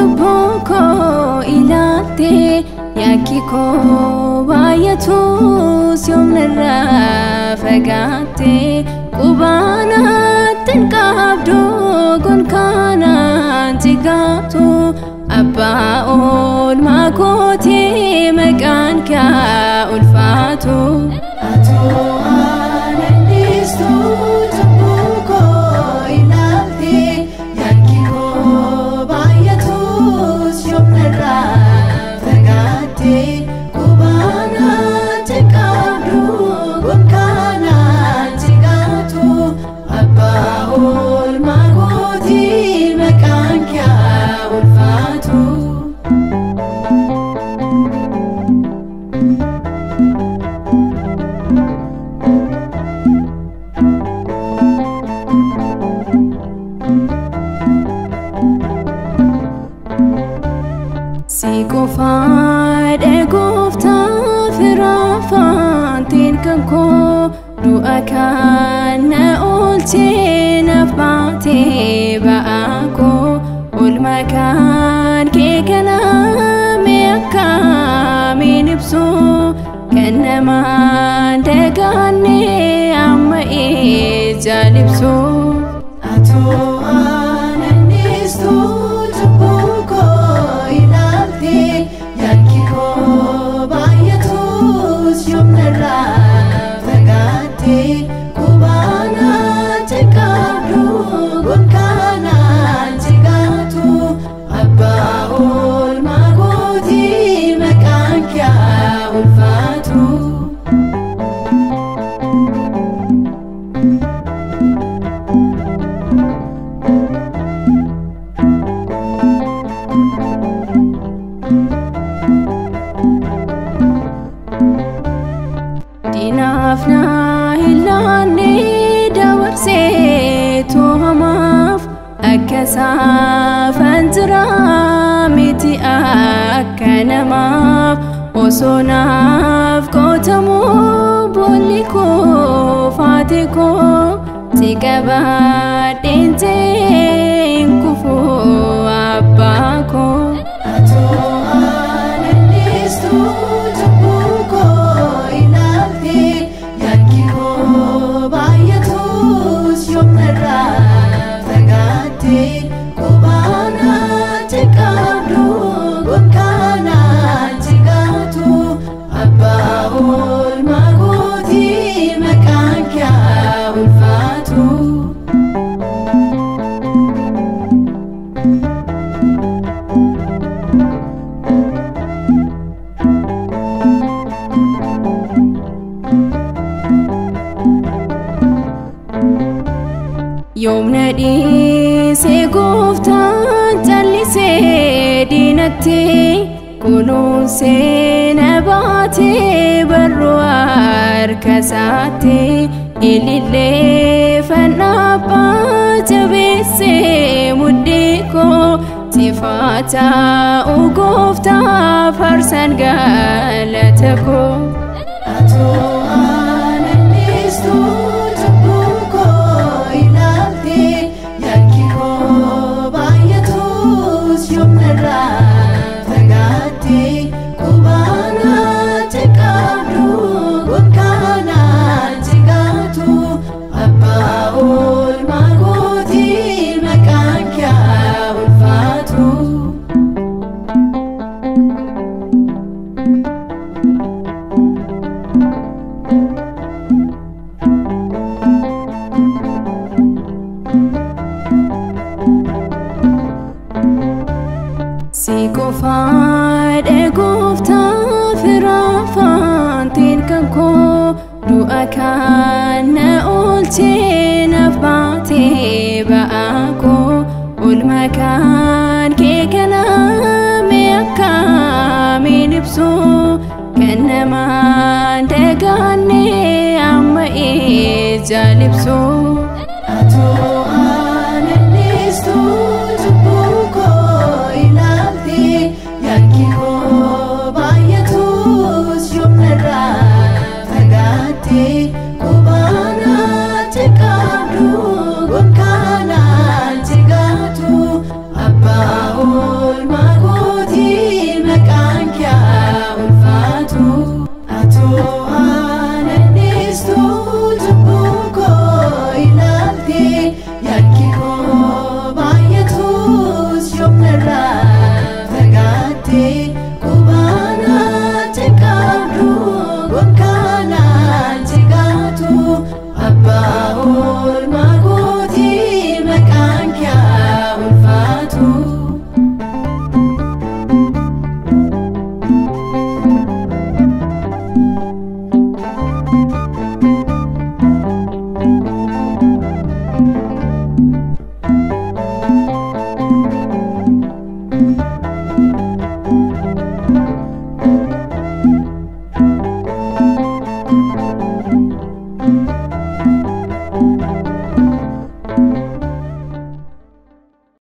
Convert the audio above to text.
cubboko ilaate yakiko bayatus yomnirra fagate qubana tinqabdo gonkana tigatu abba ol makoti mekanka ulfatu ato ananistu cubboko ilaate yakiko bayatus yomnirra fagate qubana tinqabdo gonkana tigatu abba ol makoti mekanka ulfatu Sikofade gofta firafantin kanko du'akana oltin afbate ba'ako ulmakan kekana meka minibso kanaman degane amma ejalibso ato ananistu cubboko ilaate yakiko bayatus yomnirra fagate qubana tinqabdo gonkana tigatu abba ol makoti mekanka ulfatu dinafna hilane dawarse tohamaf akasa fanzra miti akanamaf osonaf kotamu boliko fatiko tigaba dente kufu abako ato ananistu cubboko ilaate yakiko bayatus yomnirra fagate qubana tinqabdo gonkana tigatu abba ol makoti mekanka ulfatu yomnadi se gofta jalise dinate kunun se nabate barwar kasate ilile fanapa jabese mudiko tifata ugofta farsan galatako ato ananistu cubboko ilaate yakiko bayatus yomnirra fagate qubana tinqabdo gonkana tigatu abba ol makoti mekanka ulfatu Sikofade gofta firafantin kanko du'akana oltin afbate ba'ako ulmakan kekana meka minibso kanaman degane amma ejalibso